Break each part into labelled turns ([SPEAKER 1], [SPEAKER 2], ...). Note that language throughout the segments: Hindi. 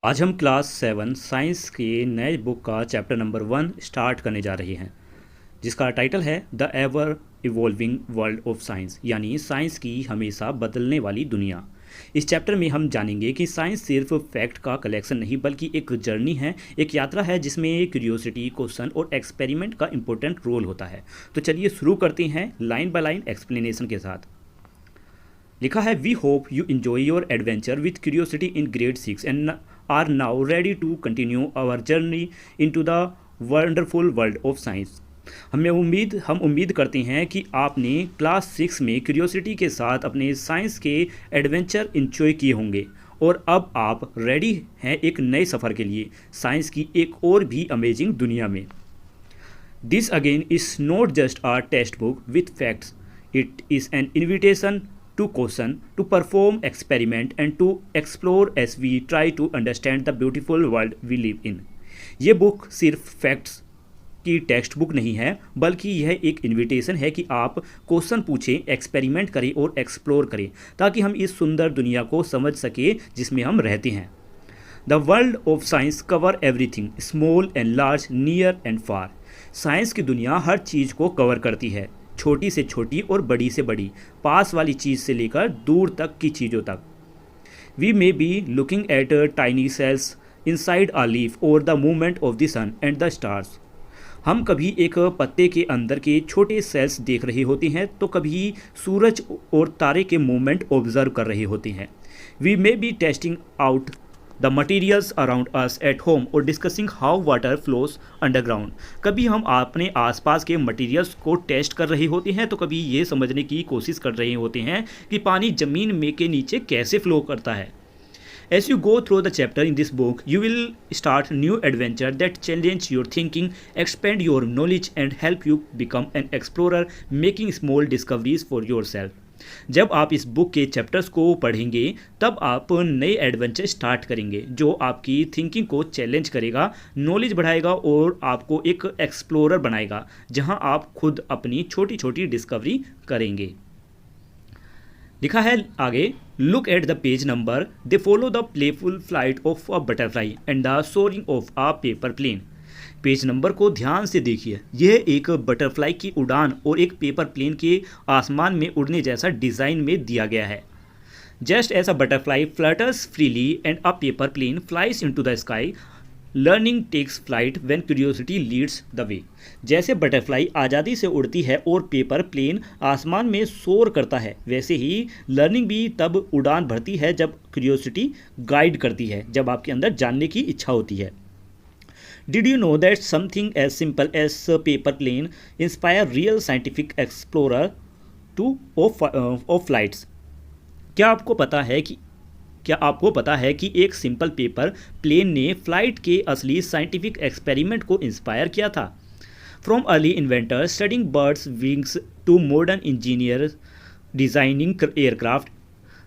[SPEAKER 1] आज हम क्लास 7 साइंस के नए बुक का चैप्टर नंबर 1 स्टार्ट करने जा रहे हैं, जिसका टाइटल है the ever evolving world of science, यानी साइंस की हमेशा बदलने वाली दुनिया। इस चैप्टर में हम जानेंगे कि साइंस सिर्फ फैक्ट का कलेक्शन नहीं बल्कि एक जर्नी है, एक यात्रा है जिसमें क्यूरियोसिटी, क्वेश्चन और एक्सपेरिमेंट का इंपॉर्टेंट रोल होता है। तो चलिए शुरू करते हैं लाइन बाय लाइन एक्सप्लेनेशन के साथ। लिखा है, we hope you enjoy your adventure with curiosity in grade 6 and are now ready to continue our journey into the wonderful world of science. हम उम्मीद करते हैं कि आपने क्लास 6 में क्यूरियोसिटी के साथ अपने साइंस के एडवेंचर इंजॉय किए होंगे और अब आप रेडी हैं एक नए सफ़र के लिए साइंस की एक और भी अमेजिंग दुनिया में। This again is not just our text book with facts, it is an invitation to question, to perform experiment and to explore as we try to understand the beautiful world we live in। ये बुक सिर्फ फैक्ट्स की टेक्स्ट बुक नहीं है, बल्कि यह एक इनविटेशन है कि आप क्वेश्चन पूछें, एक्सपेरिमेंट करें और एक्सप्लोर करें ताकि हम इस सुंदर दुनिया को समझ सकें जिसमें हम रहते हैं। The world of science cover everything small and large, near and far. Science की दुनिया हर चीज़ को कवर करती है, छोटी से छोटी और बड़ी से बड़ी, पास वाली चीज़ से लेकर दूर तक की चीज़ों तक। We may be looking at tiny cells inside a leaf और the movement of the sun and the stars. हम कभी एक पत्ते के अंदर के छोटे सेल्स देख रहे होते हैं तो कभी सूरज और तारे के मूवमेंट ऑब्जर्व कर रहे होते हैं। We may be testing out the materials around us at home और discussing how water flows underground. कभी हम अपने आसपास के मटीरियल्स को टेस्ट कर रहे होते हैं तो कभी ये समझने की कोशिश कर रहे होते हैं कि पानी ज़मीन में के नीचे कैसे फ्लो करता है। As you go through the chapter in this book, you will start new adventure that challenge your thinking, expand your knowledge and help you become an explorer, making small discoveries for yourself। जब आप इस बुक के चैप्टर्स को पढ़ेंगे तब आप नए एडवेंचर स्टार्ट करेंगे जो आपकी थिंकिंग को चैलेंज करेगा, नॉलेज बढ़ाएगा और आपको एक एक्सप्लोरर बनाएगा जहां आप खुद अपनी छोटी छोटी डिस्कवरी करेंगे। लिखा है आगे, look at the page number, they follow the playful flight of a butterfly and the soaring of a paper plane. Page number को ध्यान से देखिए, यह एक बटरफ्लाई की उड़ान और एक पेपर प्लेन के आसमान में उड़ने जैसा डिज़ाइन में दिया गया है। Just as a butterfly flutters freely and a paper plane flies into the sky, learning takes flight when curiosity leads the way. जैसे बटरफ्लाई आज़ादी से उड़ती है और पेपर प्लेन आसमान में सोर करता है, वैसे ही लर्निंग भी तब उड़ान भरती है जब क्यूरियोसिटी गाइड करती है, जब आपके अंदर जानने की इच्छा होती है। Did you know that something as simple as a paper plane inspire real scientific explorer to of flights? क्या आपको पता है कि एक सिंपल पेपर प्लेन ने फ्लाइट के असली साइंटिफिक एक्सपेरिमेंट को इंस्पायर किया था? From early inventors studying birds wings to modern engineers designing aircraft,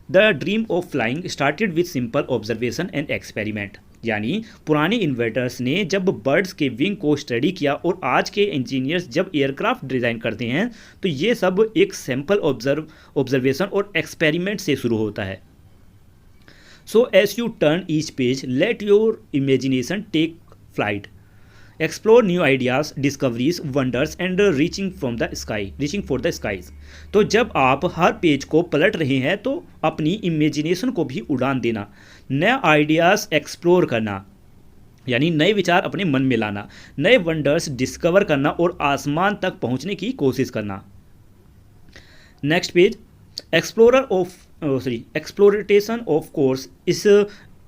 [SPEAKER 1] the dream of flying started with simple observation and experiment. यानी पुराने इन्वेंटर्स ने जब बर्ड्स के विंग को स्टडी किया और आज के इंजीनियर्स जब एयरक्राफ्ट डिज़ाइन करते हैं तो ये सब एक सैम्पल ऑब्जर्वेशन और एक्सपेरिमेंट से शुरू होता है। So as you turn each page, let your imagination take flight. Explore new ideas, discoveries, wonders and reaching for the skies। तो जब आप हर पेज को पलट रहे हैं तो अपनी इमेजिनेशन को भी उड़ान देना, नए आइडियाज़ एक्सप्लोर करना, यानी नए विचार अपने मन में लाना, नए वंडर्स डिस्कवर करना और आसमान तक पहुंचने की कोशिश करना। Next page, exploration of course is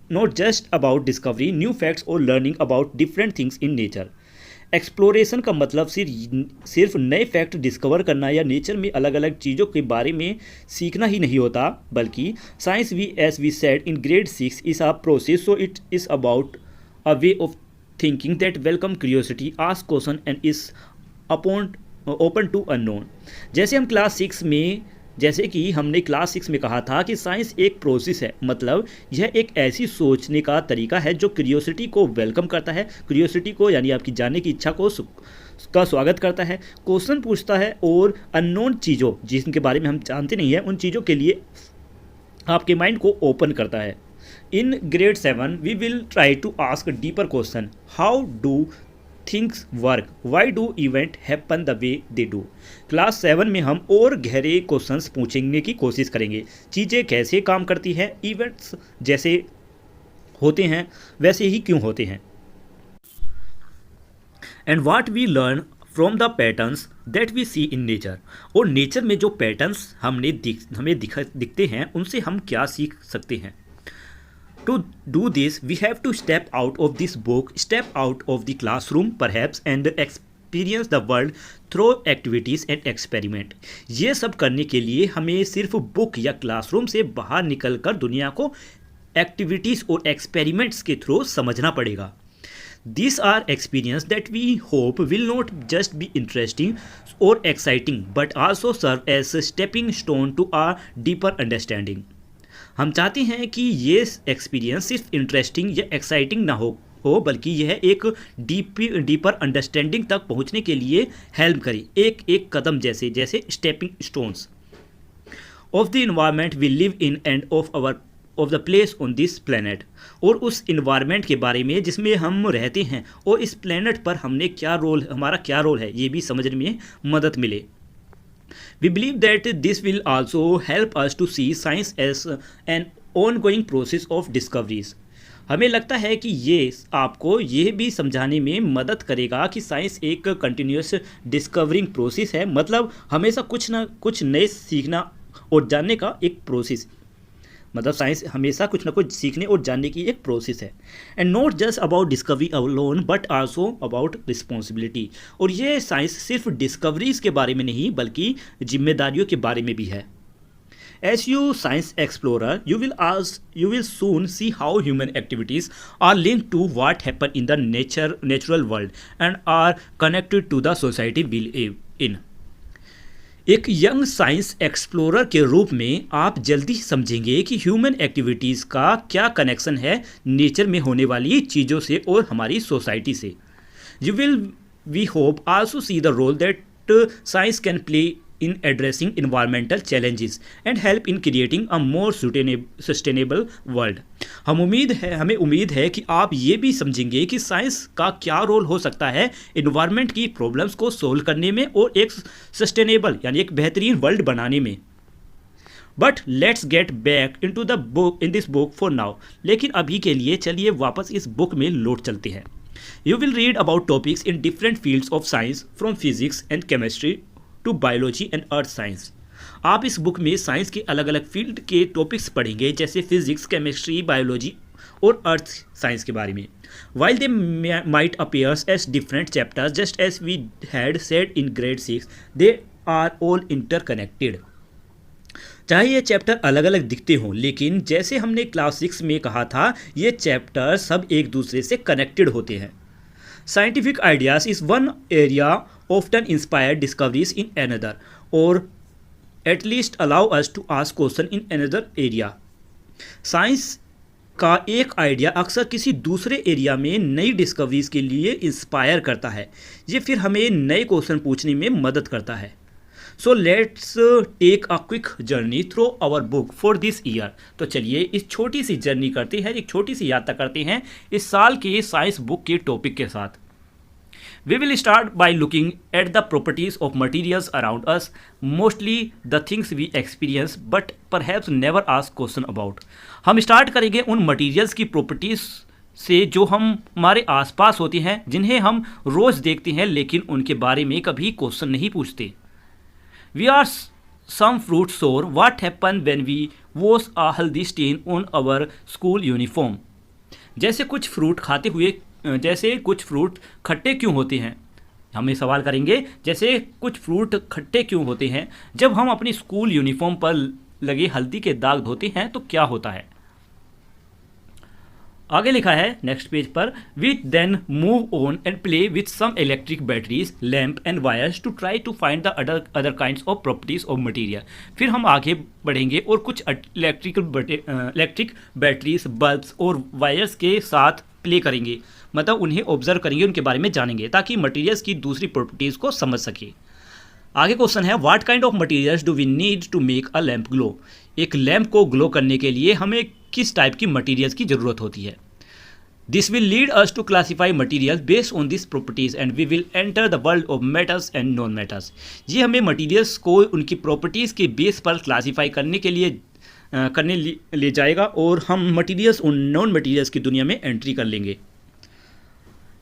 [SPEAKER 1] not just about discovery new facts or learning about different things in nature। Exploration का मतलब सिर्फ नए फैक्ट डिस्कवर करना या नेचर में अलग अलग चीज़ों के बारे में सीखना ही नहीं होता, बल्कि साइंस भी as we said in grade 6 is a process, so it is about a way of thinking that welcome curiosity, ask question and is open to unknown. जैसे कि हमने क्लास 6 में कहा था कि साइंस एक प्रोसेस है, मतलब यह एक ऐसी सोचने का तरीका है जो क्यूरियोसिटी को वेलकम करता है, क्यूरियोसिटी को यानी आपकी जानने की इच्छा को का स्वागत करता है, क्वेश्चन पूछता है और अननोन चीज़ों जिनके बारे में हम जानते नहीं हैं उन चीज़ों के लिए आपके माइंड को ओपन करता है। In grade 7, we will try to ask a deeper question. How do things work? Why do events happen the way they do? Class 7 में हम और गहरे क्वेश्चंस पूछने की कोशिश करेंगे. चीज़ें कैसे काम करती हैं, इवेंट्स जैसे होते हैं वैसे ही क्यों होते हैं. And what we learn from the patterns that we see in nature. और नेचर में जो पैटर्न्स हमें दिखते हैं उनसे हम क्या सीख सकते हैं. To do this, we have to step out of this book, step out of the classroom perhaps, and experience the world through activities and experiment. ये सब करने के लिए हमें सिर्फ बुक या क्लासरूम से बाहर निकलकर दुनिया को एक्टिविटीज़ और एक्सपेरिमेंट्स के थ्रू समझना पड़ेगा. These are experiences that we hope will not just be interesting or exciting, but also serve as a stepping stone to a deeper understanding. हम चाहते हैं कि ये एक्सपीरियंस सिर्फ इंटरेस्टिंग या एक्साइटिंग ना हो बल्कि यह एक डीपर अंडरस्टैंडिंग तक पहुंचने के लिए हेल्प करे, एक एक कदम जैसे stepping stones of the environment we live in and of the place on this planet. और उस इन्वायरमेंट के बारे में जिसमें हम रहते हैं और इस प्लेनेट पर हमारा क्या रोल है, ये भी समझने में मदद मिले. We believe that this will also help us to see science as an ongoing process of discoveries. हमें लगता है कि ये आपको ये भी समझाने में मदद करेगा कि साइंस एक कंटिन्यूस डिस्कवरिंग प्रोसेस है, मतलब हमेशा कुछ ना कुछ नए सीखना और जानने का एक प्रोसेस. मतलब साइंस हमेशा कुछ ना कुछ सीखने और जानने की एक प्रोसेस है. And not just about discovery alone but also about responsibility. और ये साइंस सिर्फ डिस्कवरीज के बारे में नहीं बल्कि जिम्मेदारियों के बारे में भी है. As you science explorer you will soon see how human activities are linked to what happen in the natural world and are connected to the society we live in. एक यंग साइंस एक्सप्लोरर के रूप में आप जल्दी समझेंगे कि ह्यूमन एक्टिविटीज़ का क्या कनेक्शन है नेचर में होने वाली चीज़ों से और हमारी सोसाइटी से. We hope also see the role that science can play in addressing environmental challenges and help in creating a more sustainable world. हमें उम्मीद है कि आप ये भी समझेंगे कि साइंस का क्या रोल हो सकता है इन्वायरमेंट की प्रॉब्लम्स को सोल्व करने में और एक सस्टेनेबल यानी एक बेहतरीन वर्ल्ड बनाने में. But let's get back in this book for now. लेकिन अभी के लिए चलिए वापस इस बुक में लौट चलते हैं. You will read about topics in different fields of science from physics and chemistry to biology and earth science. आप इस बुक में साइंस के अलग अलग फील्ड के टॉपिक्स पढ़ेंगे जैसे फिजिक्स, केमिस्ट्री, बायोलॉजी और अर्थ साइंस के बारे में. While they might appears as different chapters just as we had said in grade 6 they are all interconnected. चाहे ये चैप्टर अलग अलग दिखते हों लेकिन जैसे हमने क्लास 6 में कहा था ये चैप्टर सब एक दूसरे से कनेक्टेड होते हैं. Scientific ideas is one area often inspire discoveries in another, or at least allow us to ask question in another area. Science का एक आइडिया अक्सर किसी दूसरे एरिया में नई डिस्कवरीज के लिए इंस्पायर करता है. ये फिर हमें नए क्वेश्चन पूछने में मदद करता है. So let's take a quick journey through our book for this year. तो चलिए इस छोटी सी जर्नी करते हैं, एक छोटी सी यात्रा करते हैं इस साल के साइंस बुक के टॉपिक के साथ. We will start by looking at the properties of materials around us, mostly the things we experience but perhaps never ask question about. हम स्टार्ट करेंगे उन मटीरियल्स की प्रॉपर्टीज़ से जो हमारे आसपास होती हैं, जिन्हें हम रोज़ देखते हैं लेकिन उनके बारे में कभी क्वेश्चन नहीं पूछते. We are some fruit sour. What happened when we wash a haldi stain on our school uniform? जैसे कुछ फ्रूट खट्टे क्यों होते हैं. हमें सवाल करेंगे जैसे कुछ फ्रूट खट्टे क्यों होते हैं जब हम अपनी स्कूल यूनिफॉर्म पर लगे हल्दी के दाग धोते हैं तो क्या होता है. आगे लिखा है नेक्स्ट पेज पर, we then move on and play with some electric batteries, lamp and wires to try to find the other kinds of properties of material. फिर हम आगे बढ़ेंगे और कुछ इलेक्ट्रिक बैटरीज, बल्ब्स और वायर्स के साथ प्ले करेंगे, मतलब उन्हें ऑब्जर्व करेंगे, उनके बारे में जानेंगे ताकि मटेरियल्स की दूसरी प्रॉपर्टीज़ को समझ सके. आगे क्वेश्चन है, what kind of materials do we need to make a lamp glow. एक लैम्प को ग्लो करने के लिए हमें किस टाइप की मटीरियल्स की ज़रूरत होती है। This will lead us to classify material based on this properties and we will enter the world of metals and non metals. ये हमें मटीरियल्स को उनकी प्रॉपर्टीज़ के बेस पर क्लासीफाई करने के लिए ले जाएगा और हम मटीरियल्स और नॉन मटीरियल्स की दुनिया में एंट्री कर लेंगे।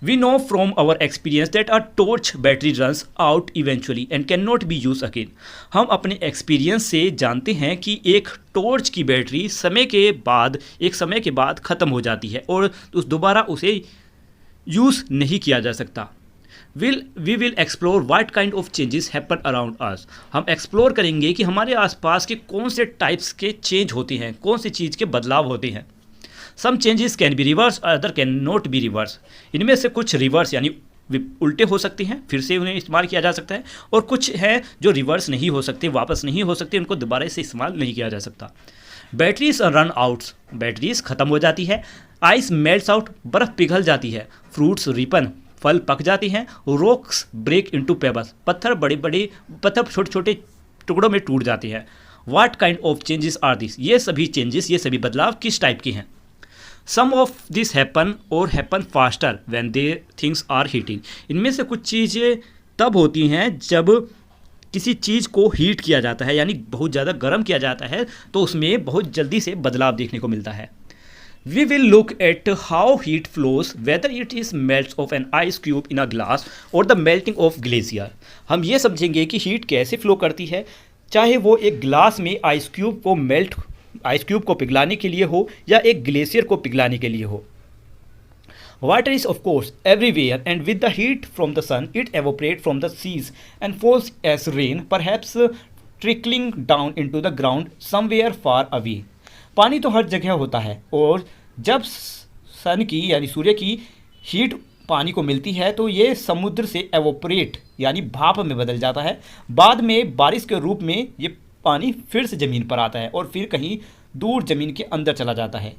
[SPEAKER 1] We know from our experience that a torch battery runs out eventually and cannot be used again. हम अपने एक्सपीरियंस से जानते हैं कि एक टॉर्च की बैटरी एक समय के बाद ख़त्म हो जाती है और दोबारा उसे यूज़ नहीं किया जा सकता। We will explore what kind of changes happen around us. हम एक्सप्लोर करेंगे कि हमारे आसपास के कौन से टाइप्स के चेंज होते हैं, कौन सी चीज़ के बदलाव होते हैं। Some changes can be reverse, other can not be reverse. इनमें से कुछ रिवर्स यानी उल्टे हो सकते हैं, फिर से उन्हें इस्तेमाल किया जा सकता है, और कुछ हैं जो रिवर्स नहीं हो सकते, वापस नहीं हो सकते, उनको दोबारा से इस्तेमाल नहीं किया जा सकता। बैटरीज रन आउट्स, बैटरीज ख़त्म हो जाती है। आइस मेल्ट्स आउट, बर्फ़ पिघल जाती है। फ्रूट्स रिपन, फल पक जाती हैं। रॉक्स ब्रेक इनटू पेबल्स, पत्थर छोटे छोटे टुकड़ों में टूट जाते हैं। What kind of changes are this, ये सभी बदलाव किस टाइप के हैं। Some of this happen or happen faster when they things are heating. इनमें से कुछ चीज़ें तब होती हैं जब किसी चीज़ को हीट किया जाता है, यानी बहुत ज़्यादा गर्म किया जाता है, तो उसमें बहुत जल्दी से बदलाव देखने को मिलता है। We will look at how heat flows whether it is melts of an ice cube in a glass or the melting of glacier. हम ये समझेंगे कि हीट कैसे फ्लो करती है, चाहे वो एक ग्लास में आइस क्यूब को पिघलाने के लिए हो या एक ग्लेशियर को पिघलाने के लिए हो। Water is of course everywhere and with the heat from the sun it evaporate from the seas and falls as rain perhaps trickling down into the ground somewhere far away. पानी तो हर जगह होता है, और जब सन की यानी सूर्य की हीट पानी को मिलती है तो ये समुद्र से एवोपरेट यानी भाप में बदल जाता है। बाद में बारिश के रूप में ये पानी फिर से ज़मीन पर आता है और फिर कहीं दूर ज़मीन के अंदर चला जाता है।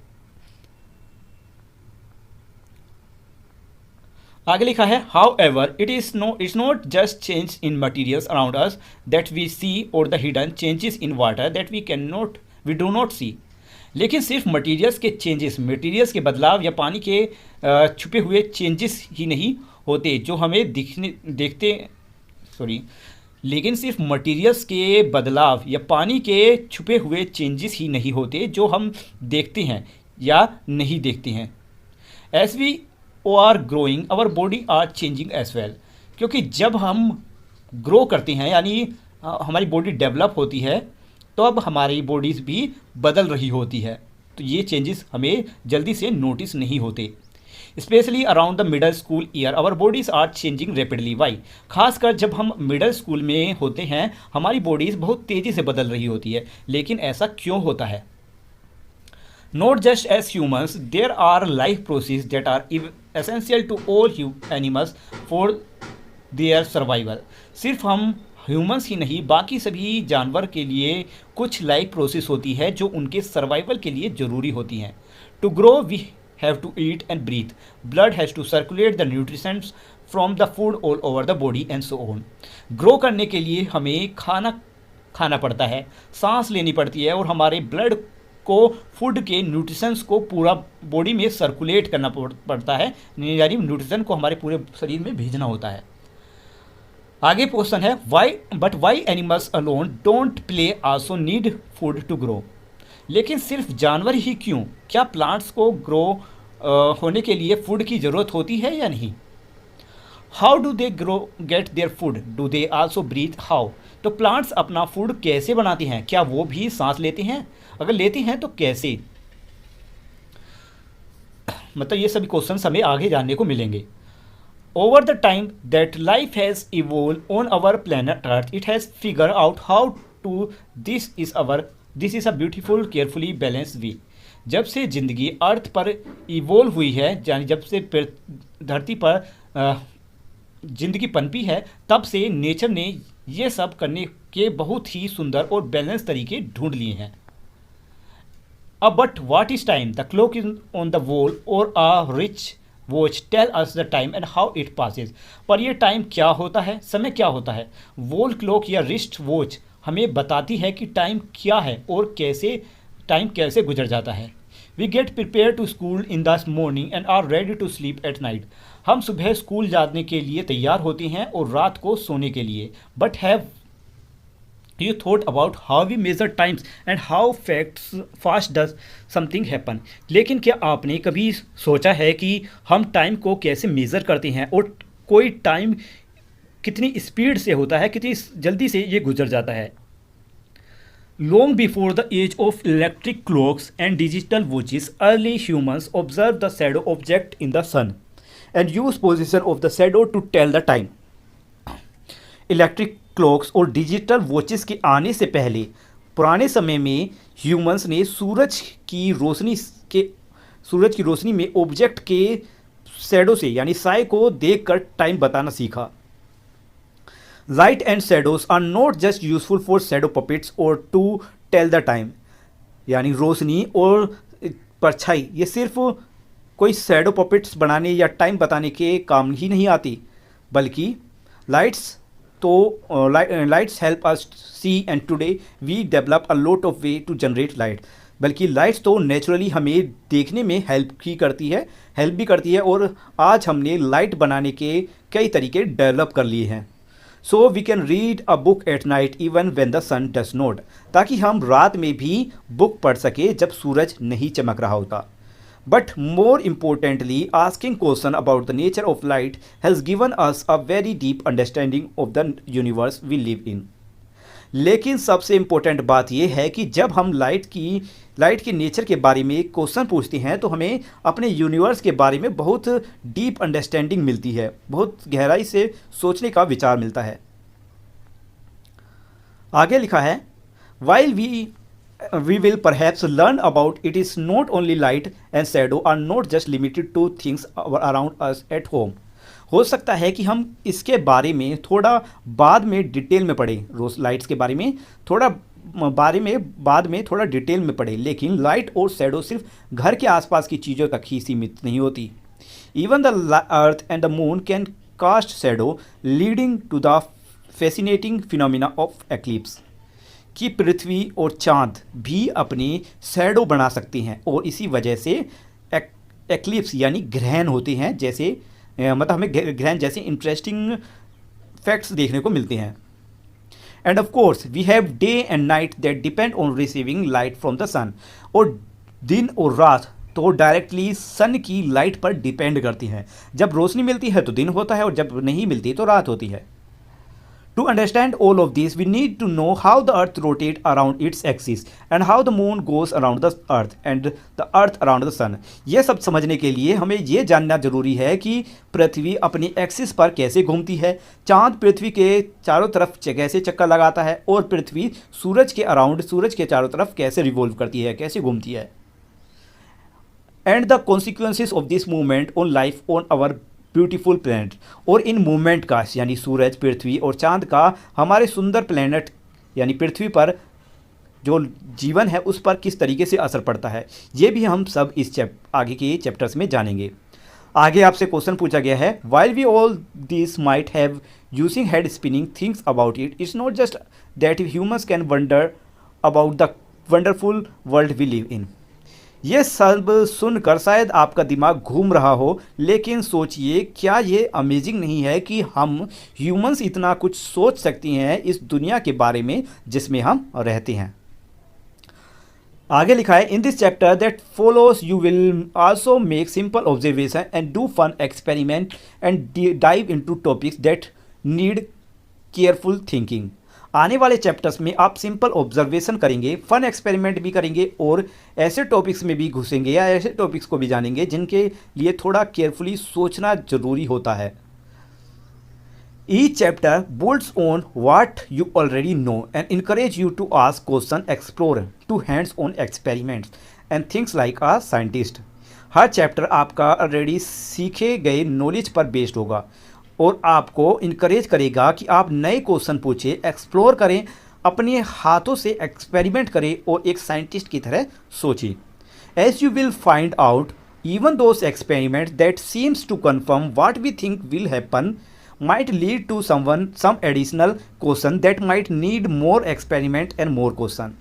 [SPEAKER 1] आगे लिखा है however it's not just change in materials around us that we see और the hidden changes in water that we do not see. लेकिन सिर्फ मटीरियल्स के बदलाव या पानी के छुपे हुए चेंजेस ही नहीं होते जो हमें लेकिन सिर्फ मटीरियल्स के बदलाव या पानी के छुपे हुए चेंजेस ही नहीं होते जो हम देखते हैं या नहीं देखते हैं। As we are growing our body are changing as well. क्योंकि जब हम ग्रो करते हैं यानी हमारी बॉडी डेवलप होती है, तो अब हमारी बॉडीज़ भी बदल रही होती है, तो ये चेंजेस हमें जल्दी से नोटिस नहीं होते। Specially around the middle school year our bodies are changing rapidly. Why, खासकर जब हम मिडल स्कूल में होते हैं हमारी बॉडीज़ बहुत तेज़ी से बदल रही होती है। लेकिन ऐसा क्यों होता है? Not just as humans, there are life process that are essential to all animals for their survival. सिर्फ हम ह्यूमंस ही नहीं, बाकी सभी जानवर के लिए कुछ लाइफ प्रोसेस होती है जो उनके सर्वाइवल के लिए ज़रूरी होती हैं। To grow we have to eat and breathe. Blood has to circulate the nutrients from the food all over the body and so on. Grow करने के लिए हमें खाना पड़ता है, सांस लेनी पड़ती है और हमारे ब्लड को फूड के न्यूट्रिशंस को पूरा बॉडी में सर्कुलेट करना पड़ता है, यानी न्यूट्रिशन को हमारे पूरे शरीर में भेजना होता है। आगे क्वेश्चन है why animals alone don't play also need food to grow. लेकिन सिर्फ जानवर ही क्यों, क्या प्लांट्स को ग्रो होने के लिए फूड की ज़रूरत होती है या नहीं? How do they grow get their food, do they also breathe how. तो प्लांट्स अपना फूड कैसे बनाते हैं, क्या वो भी सांस लेते हैं? अगर लेते हैं तो कैसे? मतलब ये सभी क्वेश्चन हमें आगे जानने को मिलेंगे। Over the time that life has evolve on our planet earth it has figure out how to this is a beautiful carefully balance way. जब से ज़िंदगी अर्थ पर इवोल्व हुई है, यानी जब से धरती पर ज़िंदगी पनपी है, तब से नेचर ने ये सब करने के बहुत ही सुंदर और बैलेंस तरीके ढूंढ लिए हैं। अब but what is time, the clock is on the wall और a wrist watch tell us the time and how it passes. पर यह टाइम क्या होता है, समय क्या होता है? वॉल क्लॉक या रिस्ट वॉच हमें बताती है कि टाइम क्या है और टाइम कैसे गुजर जाता है।
[SPEAKER 2] We get prepare to school in the morning and are ready to sleep at night. हम सुबह स्कूल जाने के लिए तैयार होते हैं और रात को सोने के लिए। But have you thought about how we measure times and how fast does something happen? लेकिन क्या आपने कभी सोचा है कि हम टाइम को कैसे मेज़र करते हैं और कोई टाइम कितनी स्पीड से होता है, कितनी जल्दी से ये गुजर जाता है? Long before the age of electric clocks and digital watches, early humans observed the shadow object in the sun and used position of the shadow to tell the time. Electric clocks और डिजिटल वॉचेस के आने से पहले पुराने समय में ह्यूमंस ने सूरज की रोशनी में ऑब्जेक्ट के शैडो से यानी साए को देखकर टाइम बताना सीखा। Light and shadows are not just useful for shadow puppets or to tell the time, यानी रोशनी और परछाई ये सिर्फ कोई शैडो पपेट्स बनाने या टाइम बताने के काम ही नहीं आती, बल्कि lights help us see and today we develop a lot of way to generate light. बल्कि लाइट्स तो नेचुरली हमें देखने में हेल्प भी करती है और आज हमने लाइट बनाने के कई तरीके डेवलप कर लिए हैं। So we can read a book at night even when the sun does not, ताकि हम रात में भी बुक पढ़ सके जब सूरज नहीं चमक रहा होता। But more importantly, asking question about the nature of light has given us a very deep understanding of the universe we live in. लेकिन सबसे इम्पोर्टेंट बात यह है कि जब हम लाइट के नेचर के बारे में क्वेश्चन पूछते हैं तो हमें अपने यूनिवर्स के बारे में बहुत डीप अंडरस्टैंडिंग मिलती है, बहुत गहराई से सोचने का विचार मिलता है। आगे लिखा है, while we will perhaps learn about it is not only light and shadow are not just limited to things around us at home. हो सकता है कि हम इसके बारे में थोड़ा बाद में डिटेल में पढ़ें, रोज लाइट्स के बारे में बाद में थोड़ा डिटेल में पढ़ें, लेकिन लाइट और शैडो सिर्फ घर के आसपास की चीज़ों तक ही सीमित नहीं होती। Even the earth and the moon can cast shadow leading to the fascinating phenomena of eclipse, कि पृथ्वी और चांद भी अपनी शैडो बना सकती हैं और इसी वजह से एक्लिप्स यानी ग्रहण होते हैं, जैसे मतलब हमें ग्रहण जैसे इंटरेस्टिंग फैक्ट्स देखने को मिलते हैं। And of course we have day and night that depend on receiving light from the sun, और दिन और रात तो डायरेक्टली सन की लाइट पर डिपेंड करती हैं। जब रोशनी मिलती है तो दिन होता है और जब नहीं मिलती तो रात होती है। To understand all of this, we need to know how the earth rotates around its axis and how the moon goes around the earth and the earth around the sun. ये सब समझने के लिए हमें ये जानना जरूरी है कि पृथ्वी अपनी एक्सिस पर कैसे घूमती है, चांद पृथ्वी के चारों तरफ कैसे चक्कर लगाता है और पृथ्वी सूरज के चारों तरफ कैसे रिवॉल्व करती है, कैसे घूमती है। And the consequences of this movement on life on our beautiful planet, और इन मूवमेंट का यानी सूरज, पृथ्वी और चांद का हमारे सुंदर प्लैनेट यानी पृथ्वी पर जो जीवन है उस पर किस तरीके से असर पड़ता है, ये भी हम सब इस आगे के चैप्टर्स में जानेंगे। आगे आपसे क्वेश्चन पूछा गया है, while we all this might have using head spinning things about it, it's not just that humans can wonder about the wonderful world we live in. ये सब सुनकर शायद आपका दिमाग घूम रहा हो, लेकिन सोचिए, क्या ये अमेजिंग नहीं है कि हम ह्यूमंस इतना कुछ सोच सकती हैं इस दुनिया के बारे में जिसमें हम रहते हैं। आगे लिखा है, in this chapter that follows you will also make simple observation and do fun experiment and dive into topics that need careful thinking. आने वाले चैप्टर्स में आप सिंपल ऑब्जर्वेशन करेंगे, फन एक्सपेरिमेंट भी करेंगे और ऐसे टॉपिक्स में भी घुसेंगे या ऐसे टॉपिक्स को भी जानेंगे जिनके लिए थोड़ा केयरफुली सोचना जरूरी होता है। Each chapter builds on what you already know and encourage you to ask questions, explore, to hands-on experiments and things like a scientist. Her chapter आपका ऑलरेडी सीखे गए नॉलेज पर बेस्ड होगा और आपको इनकरेज करेगा कि आप नए क्वेश्चन पूछें, एक्सप्लोर करें, अपने हाथों से एक्सपेरिमेंट करें और एक साइंटिस्ट की तरह सोचें। As you will find out, even those experiments that seems to confirm what we think will happen might lead to some additional question that might need more experiment and more question.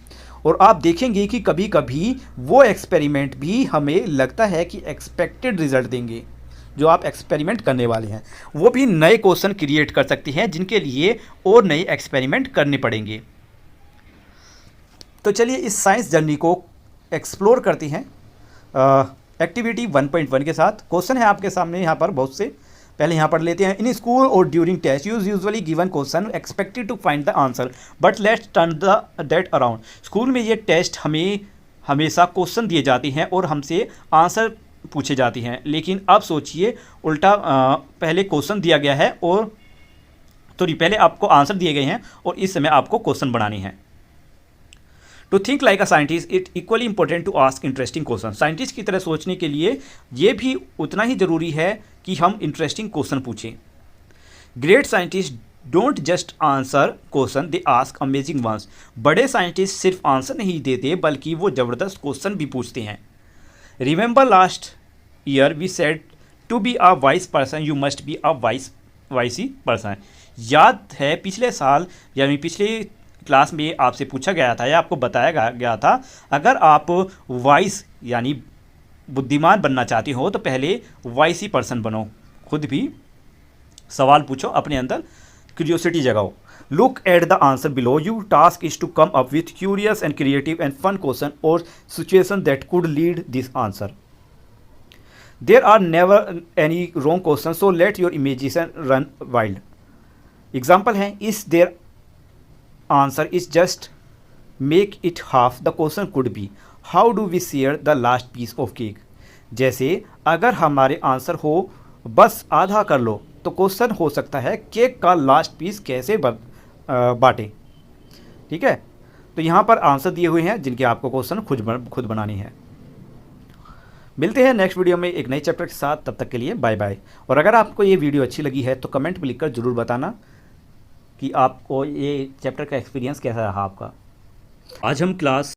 [SPEAKER 2] और आप देखेंगे कि कभी कभी वो एक्सपेरिमेंट भी हमें लगता है कि एक्सपेक्टेड रिजल्ट देंगे। जो आप एक्सपेरिमेंट करने वाले हैं वो भी नए क्वेश्चन क्रिएट कर सकते हैं, जिनके लिए और नए एक्सपेरिमेंट करने पड़ेंगे। तो चलिए इस साइंस जर्नी को एक्सप्लोर करते हैं एक्टिविटी 1.1 के साथ। क्वेश्चन है आपके सामने यहाँ पर बहुत से, पहले यहाँ पढ़ लेते हैं। In school or during test usually given question expected to find the answer but let's turn the that around. School में ये टेस्ट हमें हमेशा क्वेश्चन दिए जाते हैं और हमसे आंसर पूछे जाती हैं, लेकिन अब सोचिए उल्टा, पहले क्वेश्चन दिया गया है और पहले आपको आंसर दिए गए हैं और इस समय आपको क्वेश्चन बनानी है। To think like a scientist it equally important to ask interesting question. Scientist की तरह सोचने के लिए ये भी उतना ही ज़रूरी है कि हम इंटरेस्टिंग क्वेश्चन पूछें। Great scientist don't just answer question, they ask amazing ones. बड़े साइंटिस्ट सिर्फ आंसर नहीं देते बल्कि वो ज़बरदस्त क्वेश्चन भी पूछते हैं। Remember last year we said to be a wise person you must be a wiser person. याद है पिछले साल यानी पिछले क्लास में आपसे पूछा गया था या आपको बताया गया था, अगर आप वाइस यानी बुद्धिमान बनना चाहते हो तो पहले वाइसी पर्सन बनो। खुद भी सवाल पूछो, अपने अंदर क्यूरियोसिटी जगाओ। Look at the answer below. You task is to come up with curious and creative and fun question और situation that could lead this answer. There are never any wrong question, so let your imagination run wild. Example है, is there answer is just make it half the question could be how do we share the last piece of cake. जैसे अगर हमारे आंसर हो बस आधा कर लो तो क्वेश्चन हो सकता है केक का लास्ट पीस कैसे बांटें। ठीक है, तो यहाँ पर आंसर दिए हुए हैं जिनके आपको क्वेश्चन खुद बनानी है। मिलते हैं नेक्स्ट वीडियो में एक नए चैप्टर के साथ, तब तक के लिए बाय बाय। और अगर आपको ये वीडियो अच्छी लगी है तो कमेंट में लिखकर ज़रूर बताना कि आपको ये चैप्टर का एक्सपीरियंस कैसा रहा आपका।
[SPEAKER 1] आज हम क्लास